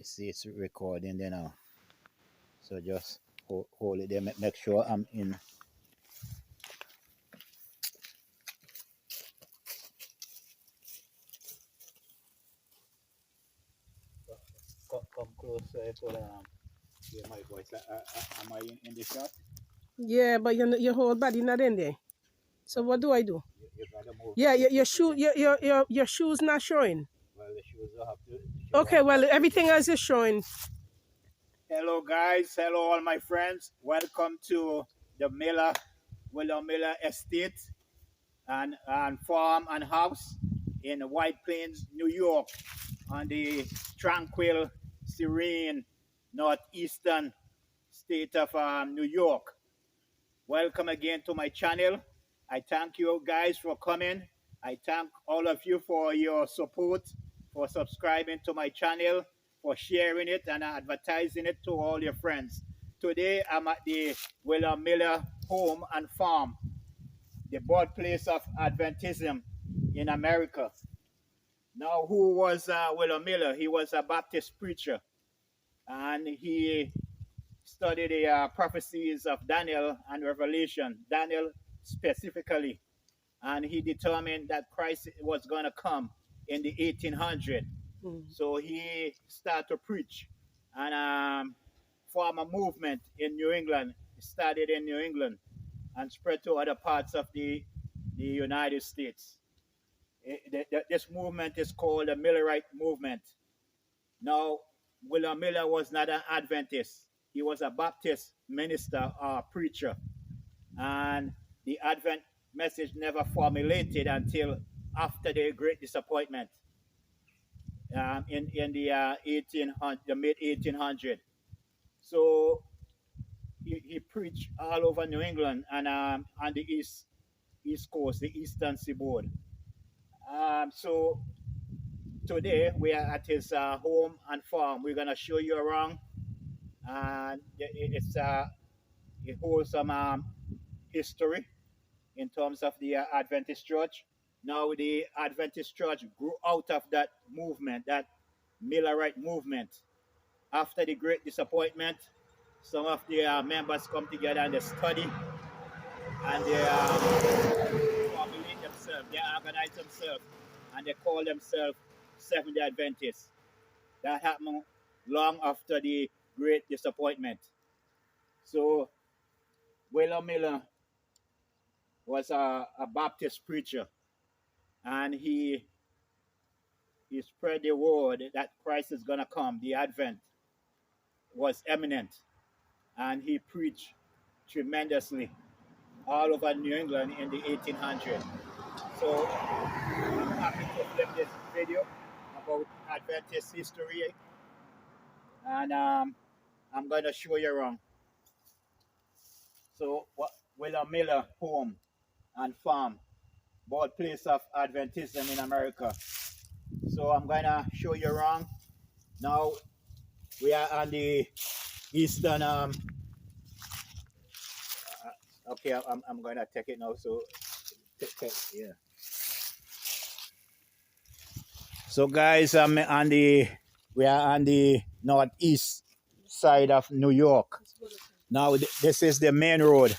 see it's recording there now. So just hold it there. Make sure I'm in. Come closer so hear my voice. Am I in the shot? Yeah, but your whole body not in there. So what do I do? You gotta move. Yeah, your shoe, your shoes not showing. Well, the shoes will have to show Okay, up. well everything else is showing. Hello, guys. Hello, all my friends. Welcome to the William Miller Estate and farm and house in White Plains, New York, on the tranquil, serene, northeastern state of New York. Welcome again to my channel. I thank you guys for coming. I thank all of you for your support, for subscribing to my channel, for sharing it and advertising it to all your friends. Today I'm at the William Miller home and farm, the birthplace of Adventism in America. Now, who was William Miller? He was a Baptist preacher, and he studied the prophecies of Daniel and Revelation, Daniel specifically, and he determined that Christ was going to come in the 1800s. So he started to preach and form a movement in New England, started in New England and spread to other parts of the United States. This movement is called the Millerite movement. Now, William Miller was not an Adventist. He was a Baptist minister or preacher. And the Advent message never formulated until after the Great Disappointment in the mid 1800s. So he preached all over New England and on the East Coast, the Eastern Seaboard. So today we are at his home and farm. We're gonna show you around, and it holds some history in terms of the Adventist Church. Now the Adventist Church grew out of that movement, that Millerite movement. After the Great Disappointment, some of the members come together and they study and they formulate themselves, they organize themselves, and they call themselves Seventh-day Adventists. That happened long after the Great Disappointment. So William Miller was a Baptist preacher, and he spread the word that Christ is going to come. The Advent was imminent, and he preached tremendously all over New England in the 1800s. So I'm happy to flip this video about Adventist history, and I'm going to show you around. So William Miller home and farm, birthplace of Adventism in America. So I'm going to show you around. Now we are on the eastern okay, I'm going to take it now. So yeah. So guys, we are on the northeast side of New York. Now this is the main road.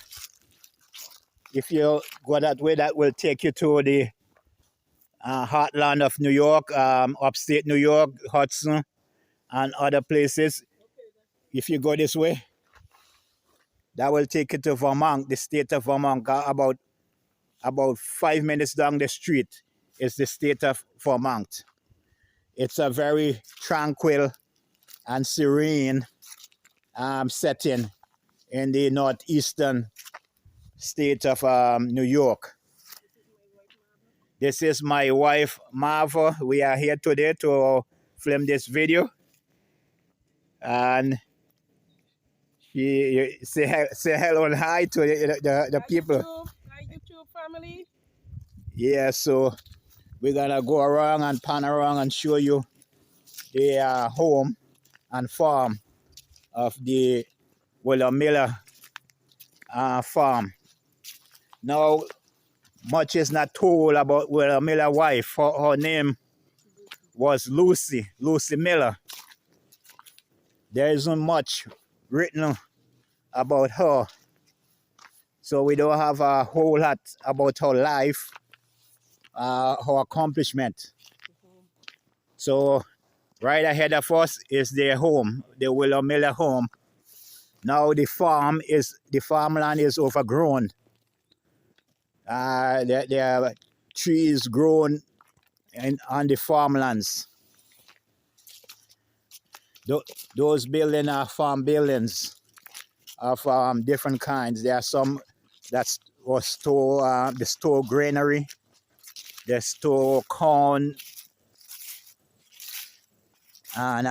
If you go that way, that will take you to the heartland of New York, upstate New York, Hudson, and other places. If you go this way, that will take you to Vermont, the state of Vermont. About 5 minutes down the street is the state of Vermont. It's a very tranquil and serene setting in the northeastern state of New York. This is my wife, Marva. We are here today to film this video. And she say hello and hi to the people. Hi YouTube family. Yeah, so we're gonna go around and pan around and show you the home and farm of the William Miller farm. Now, much is not told about William Miller's wife. Her name was Lucy Miller. there isn't much written about her. So we don't have a whole lot about her life, her accomplishment. So right ahead of us is their home, the Willow Miller home. Now the farmland is overgrown. There are trees grown on the farmlands. Those buildings are farm buildings of different kinds. There are some that store the store granary, they store corn and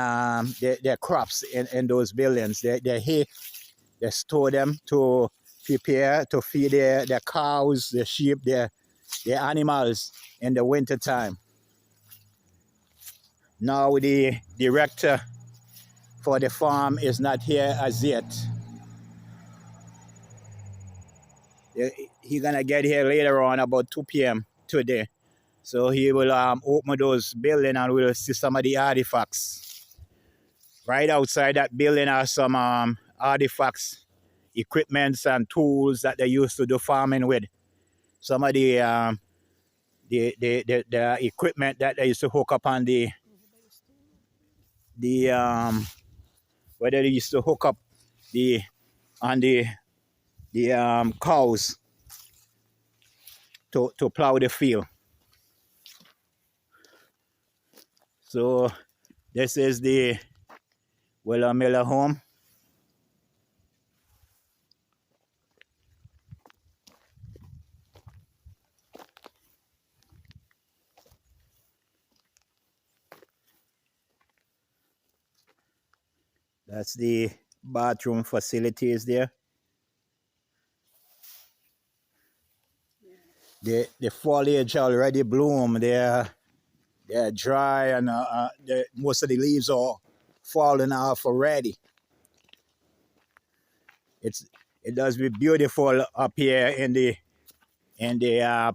their crops in those buildings. They store them to prepare to feed their cows, their sheep, their animals in the winter time. Now the director for the farm is not here as yet. He's gonna get here later on about 2 p.m. today. So he will open those buildings and we'll see some of the artifacts. Right outside that building are some artifacts, equipments and tools that they used to do farming with. Some of the equipment that they used to hook up on where they used to hook up on the cows to plow the field. So this is the Willow Miller home. That's the bathroom facilities there. The foliage already bloom. They're dry and most of the leaves are falling off already. It does be beautiful up here in the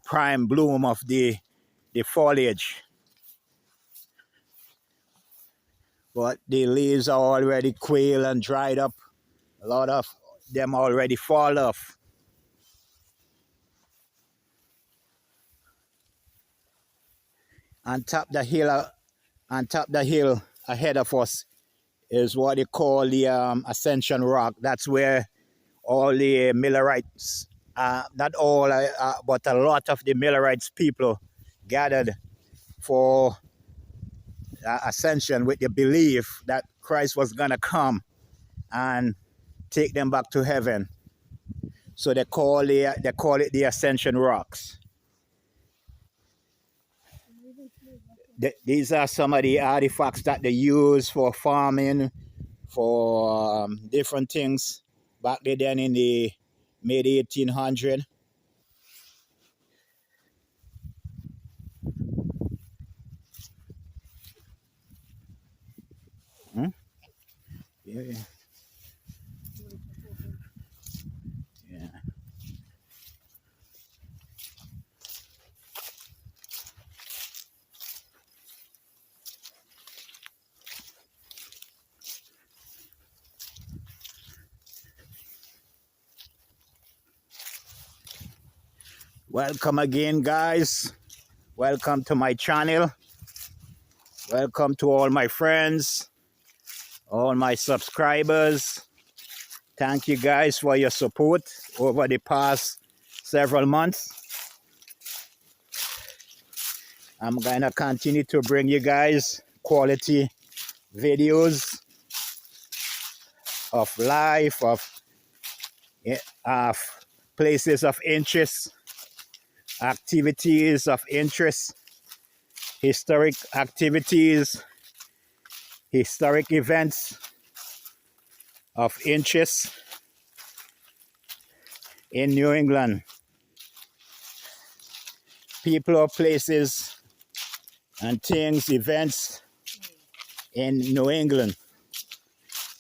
prime bloom of the foliage. But the leaves are already quailed and dried up. A lot of them already fall off. On top the hill ahead of us is what they call the Ascension Rock. That's where all the Millerites, not all, but a lot of the Millerites people gathered for ascension with the belief that Christ was gonna come and take them back to heaven. So they call it the Ascension Rocks. These are some of the artifacts that they use for farming, for different things back then in the mid 1800s. Hmm? Yeah. Yeah. Welcome again, guys. Welcome to my channel. Welcome to all my friends, all my subscribers. Thank you guys for your support over the past several months. I'm gonna continue to bring you guys quality videos of life, of places of interest, activities of interest, historic activities, historic events of interest in New England. People or places and things, events in New England.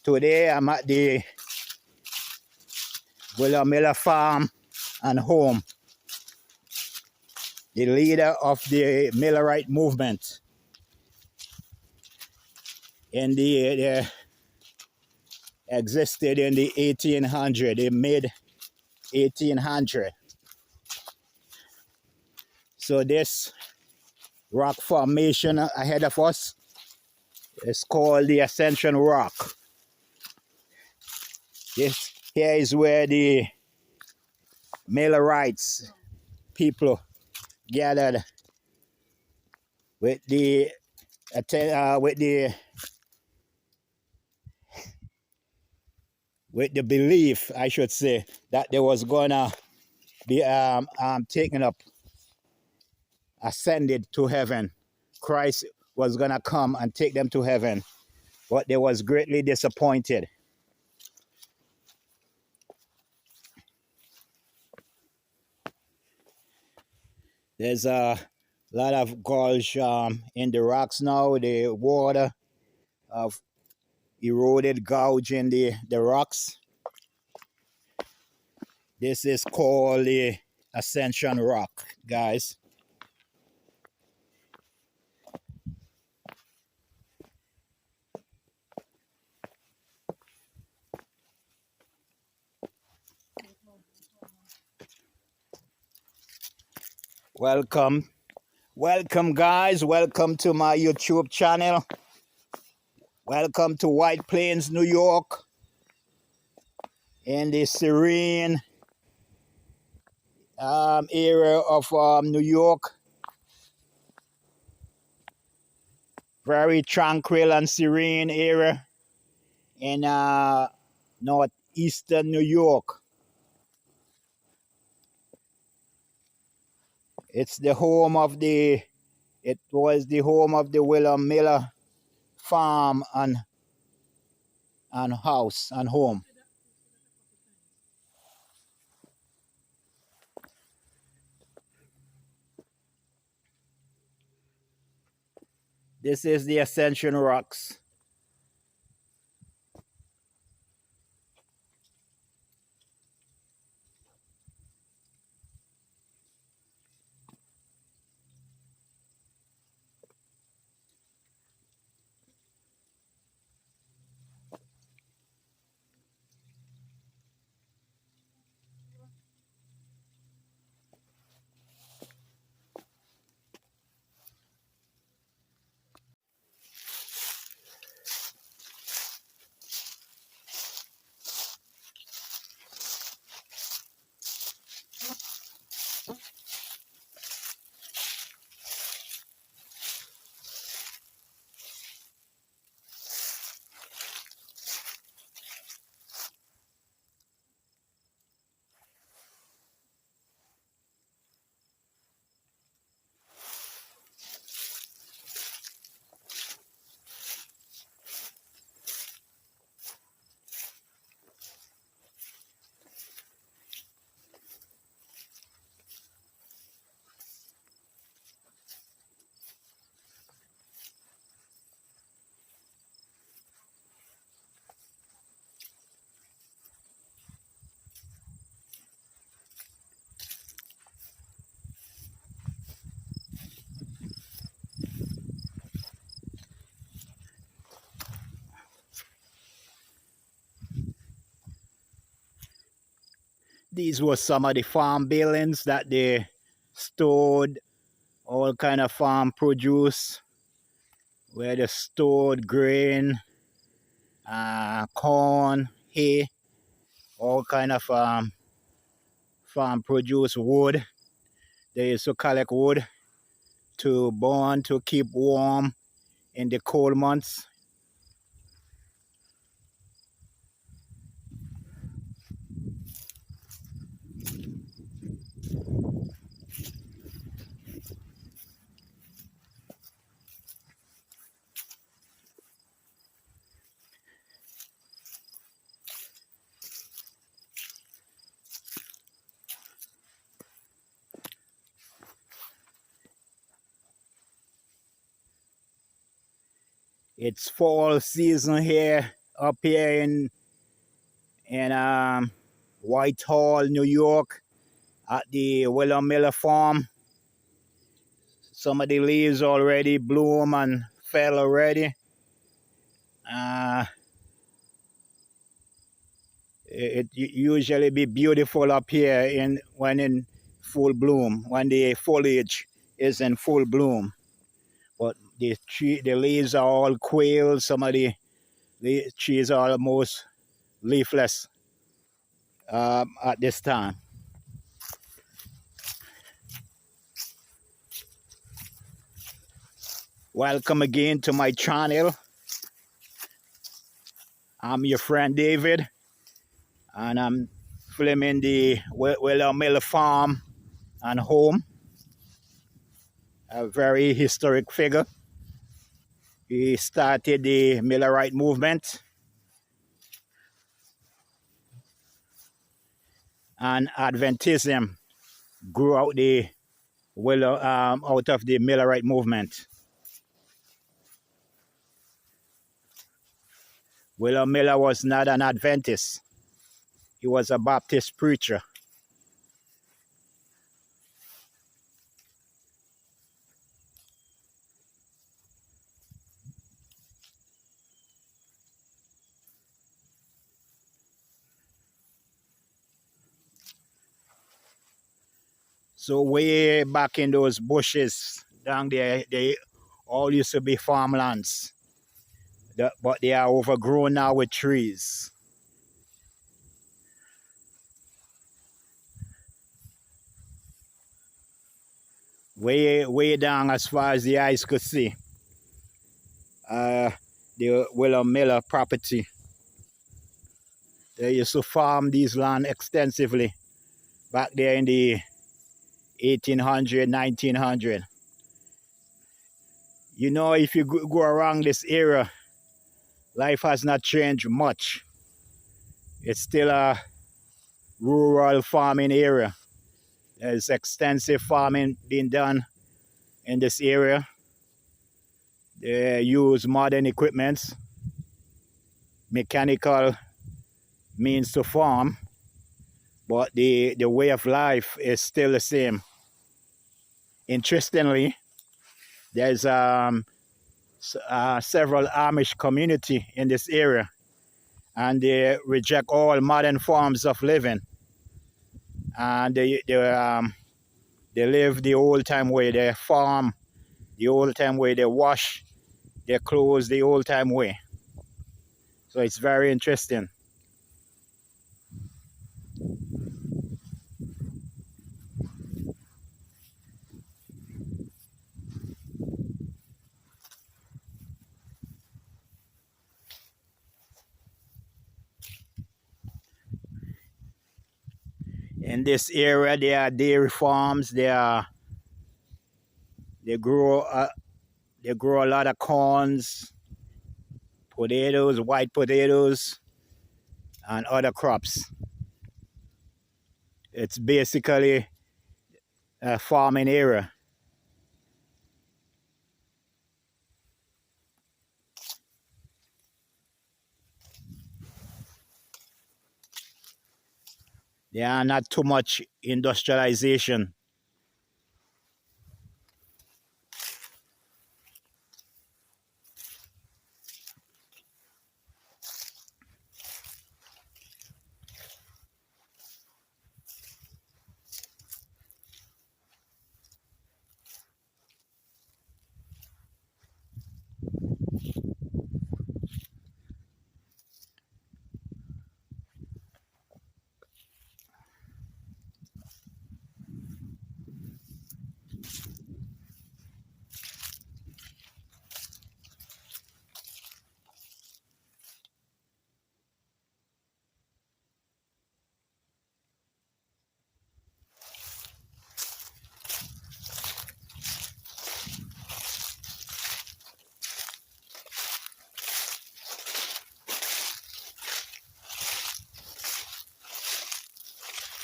Today I'm at the Willow Miller farm and home. The leader of the Millerite movement in the existed in the 1800, the mid 1800. So this rock formation ahead of us is called the Ascension Rock. This here is where the Millerites people gathered with the with the belief, I should say, that there was gonna be taken up, ascended to heaven. Christ was gonna come and take them to heaven, but they was greatly disappointed. There's a lot of gulch in the rocks now. The water of eroded gouge in the rocks. This is called the Ascension Rock, guys. Welcome. Welcome, guys. Welcome to my YouTube channel. Welcome to White Plains, New York, in the serene area of New York. Very tranquil and serene area in northeastern New York. It's the home of it was the home of the William Miller farm and house and home. This is the Ascension Rocks. These were some of the farm buildings that they stored all kind of farm produce, where they stored grain, corn, hay, all kind of farm produce, wood. They used to collect wood to burn to keep warm in the cold months. It's fall season here, up here in Whitehall, New York, at the William Miller farm. Some of the leaves already bloom and fell already. It usually be beautiful up here when in full bloom, when the foliage is in full bloom. But the leaves are all quailed. Some of the trees are almost leafless at this time. Welcome again to my channel. I'm your friend David, and I'm filming the Willow Mill farm and home. A very historic figure. He started the Millerite movement, and Adventism grew out out of the Millerite movement. Willow Miller was not an Adventist. He was a Baptist preacher. So way back in those bushes down there, they all used to be farmlands. But they are overgrown now with trees. Way down as far as the eyes could see. The Willow Miller property. They used to farm these land extensively back there in the 1800, 1900. You know, if you go around this area, life has not changed much. It's still a rural farming area. There's extensive farming being done in this area. They use modern equipment, mechanical means to farm, but the way of life is still the same. Interestingly, there's several Amish community in this area, and they reject all modern forms of living, and they live the old time way. They farm the old time way. They wash their clothes the old time way. So it's very interesting. In this area, there are dairy farms. They grow a lot of corns, potatoes, white potatoes, and other crops. It's basically a farming area. There are not too much industrialization.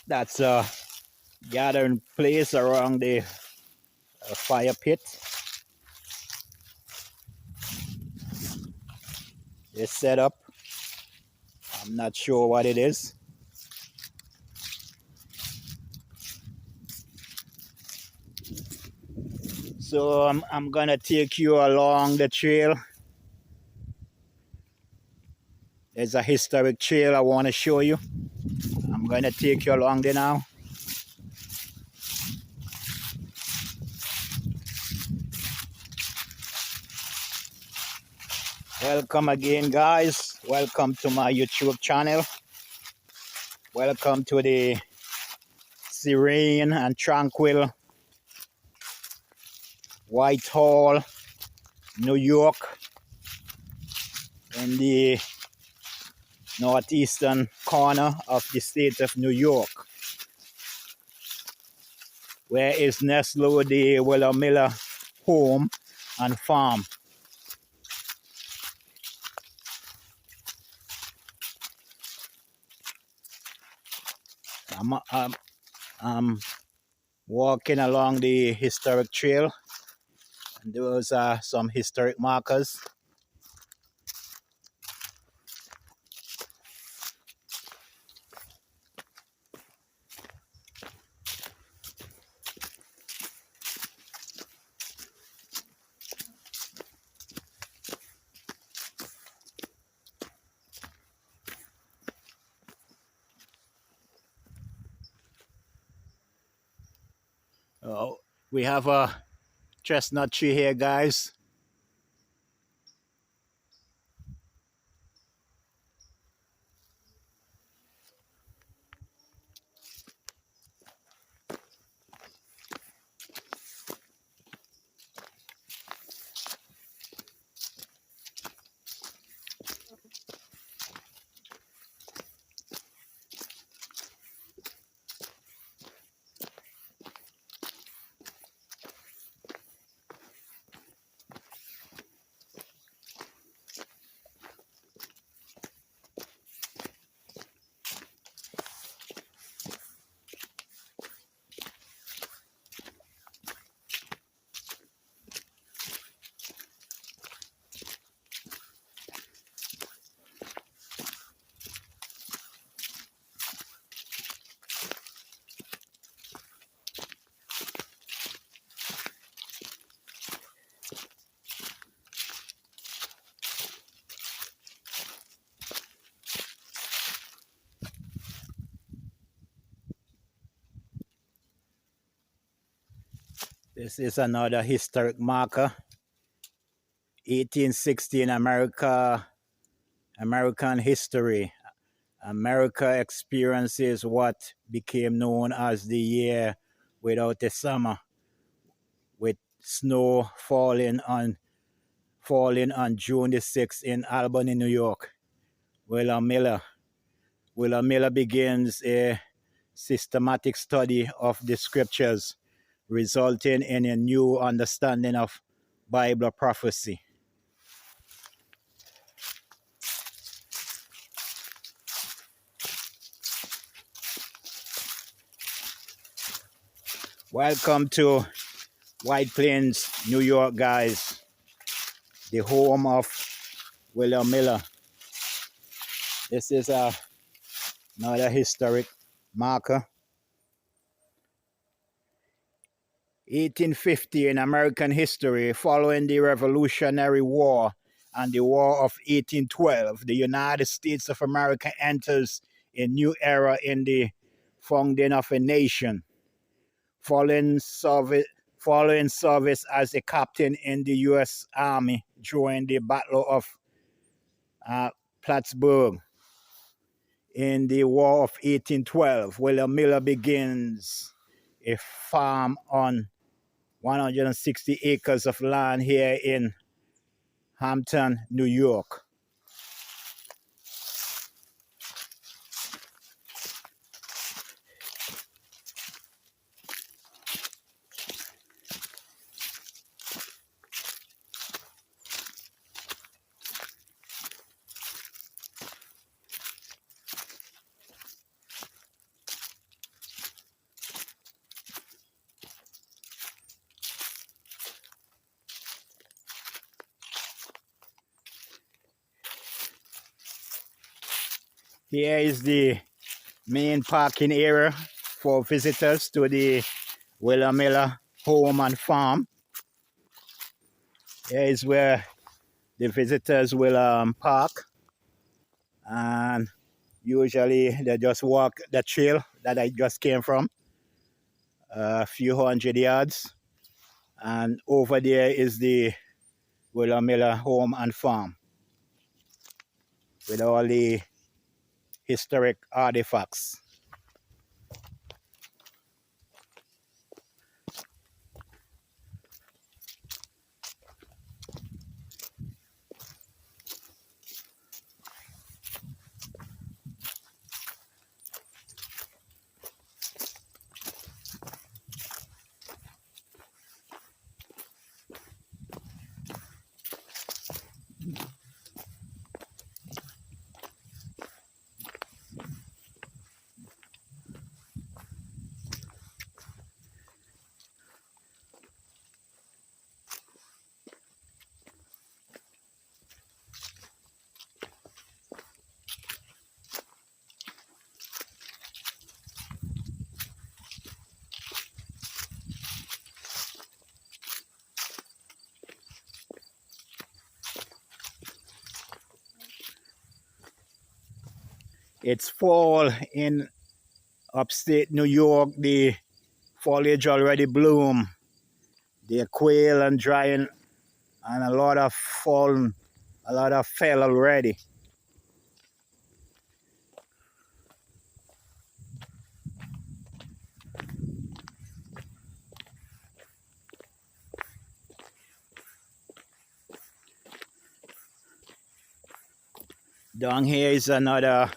That's a gathering place around the fire pit. It's set up. I'm not sure what it is. So I'm gonna take you along the trail. There's a historic trail I want to show you. going to take you along there now. Welcome again, guys. Welcome to my YouTube channel. Welcome to the serene and tranquil Whitehall, New York, in the northeastern corner of the state of New York, where is nestled the Willa Miller home and farm. I'm walking along the historic trail, and those are some historic markers. We have a chestnut tree here, guys. This is another historic marker. 1816 American history. America experiences what became known as the year without a summer, with snow falling on June the 6th in Albany, New York. Willa Miller begins a systematic study of the scriptures, resulting in a new understanding of Bible prophecy. Welcome to White Plains, New York, guys, the home of Willa Miller. This is another historic marker. 1850 in American history, following the Revolutionary War and the War of 1812, the United States of America enters a new era in the founding of a nation. Following service as a captain in the U.S. Army during the Battle of Plattsburgh in the War of 1812, William Miller begins a farm on 160 acres of land here in Hampton, New York. Here is the main parking area for visitors to the Willa Miller home and farm. Here is where the visitors will park, and Usually they just walk the trail that I just came from, a few hundred yards. And over there is the Willow Miller home and farm with all the historic artifacts. It's fall in upstate New York. The foliage already bloom. The quail and drying, and a lot of fallen, a lot of fell already. Down here is another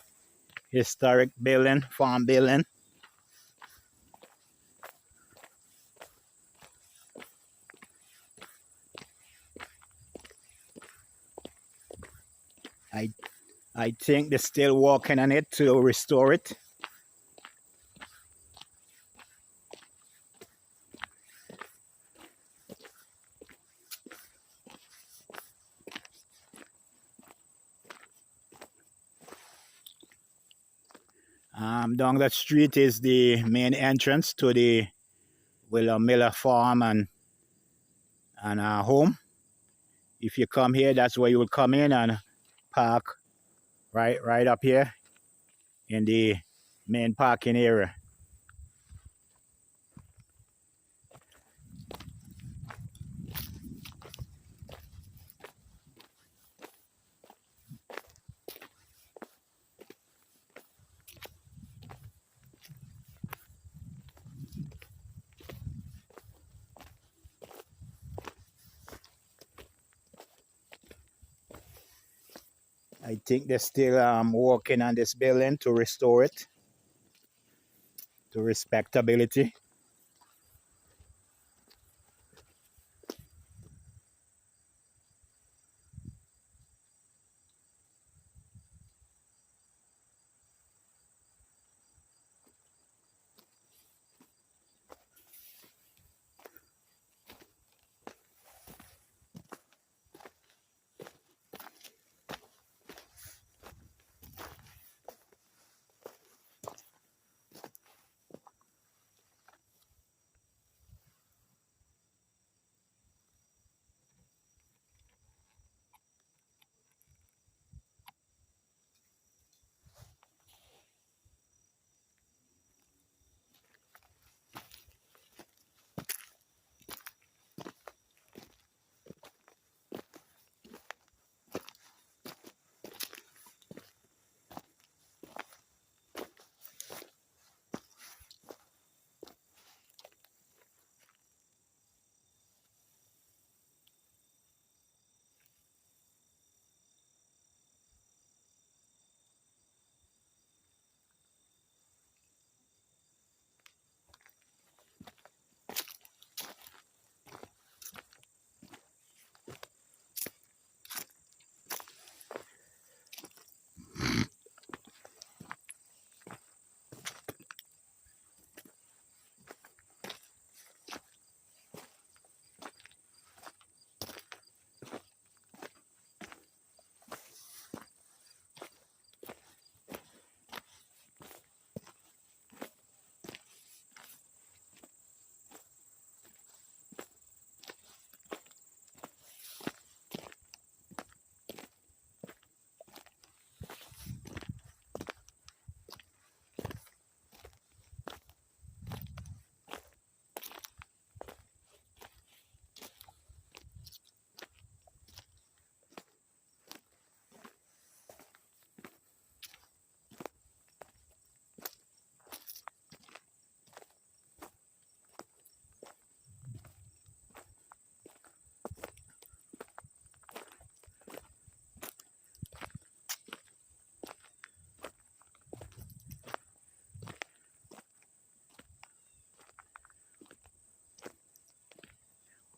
historic building, farm building. I I think they're still working on it to restore it. Down that street is the main entrance to the Willow Miller farm and home. If you come here, that's where you will come in and park right up here in the main parking area. I think they're still working on this building to restore it to respectability.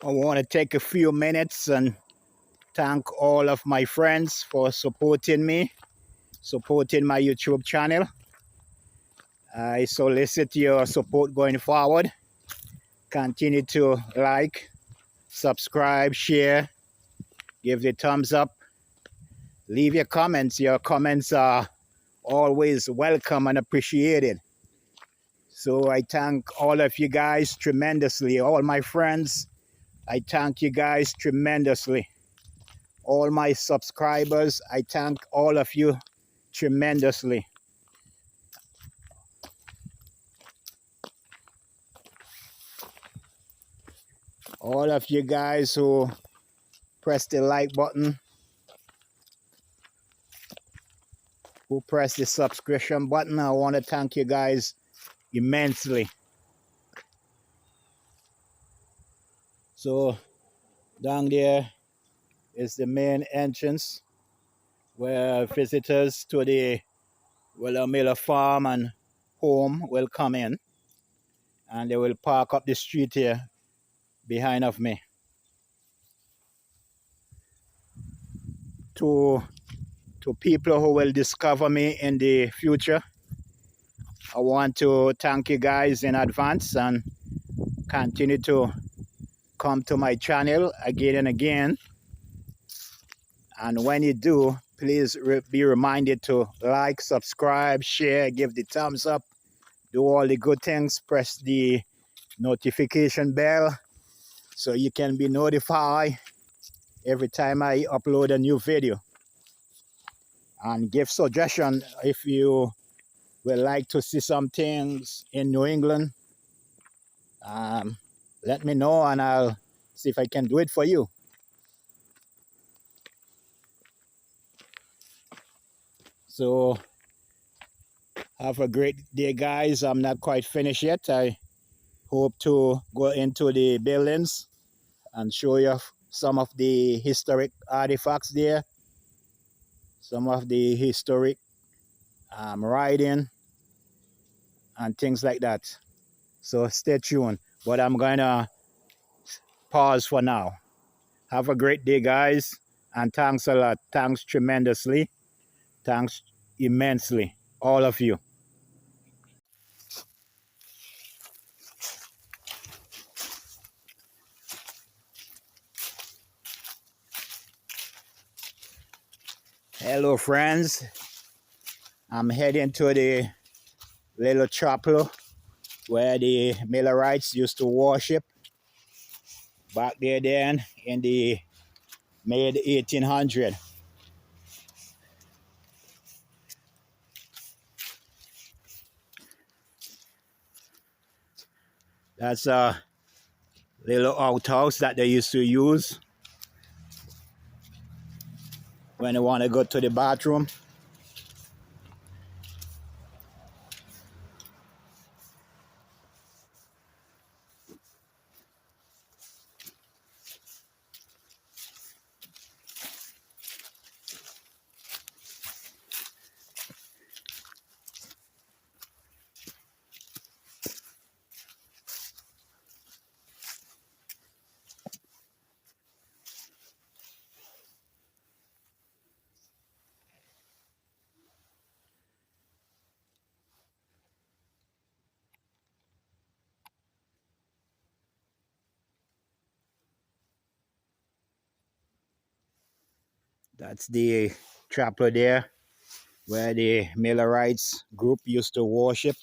I want to take a few minutes and thank all of my friends for supporting me, supporting my YouTube channel. I solicit your support going forward. Continue to like, subscribe, share, give the thumbs up, leave your comments. Your comments are always welcome and appreciated. So I thank all of you guys tremendously, all my friends. I thank you guys tremendously. All my subscribers, I thank all of you tremendously. All of you guys who press the like button, who press the subscription button, I want to thank you guys immensely. So down there is the main entrance where visitors to the Miller farm and home will come in, and they will park up the street here behind of me. To people who will discover me in the future, I want to thank you guys in advance and continue to come to my channel again and again. And when you do, please be reminded to like, subscribe, share, give the thumbs up, do all the good things, press the notification bell so you can be notified every time I upload a new video. And give suggestion if you would like to see some things in New England. Let me know and I'll see if I can do it for you. So have a great day, guys. I'm not quite finished yet. I hope to go into the buildings and show you some of the historic artifacts there, some of the historic writing and things like that. So stay tuned. But I'm going to pause for now. Have a great day, guys. And thanks a lot. Thanks tremendously. Thanks immensely. All of you. Hello, friends. I'm heading to the little chapel where the Millerites used to worship back there then in the mid 1800s. That's a little outhouse that they used to use when they want to go to the bathroom. That's the chapel there where the Millerites group used to worship.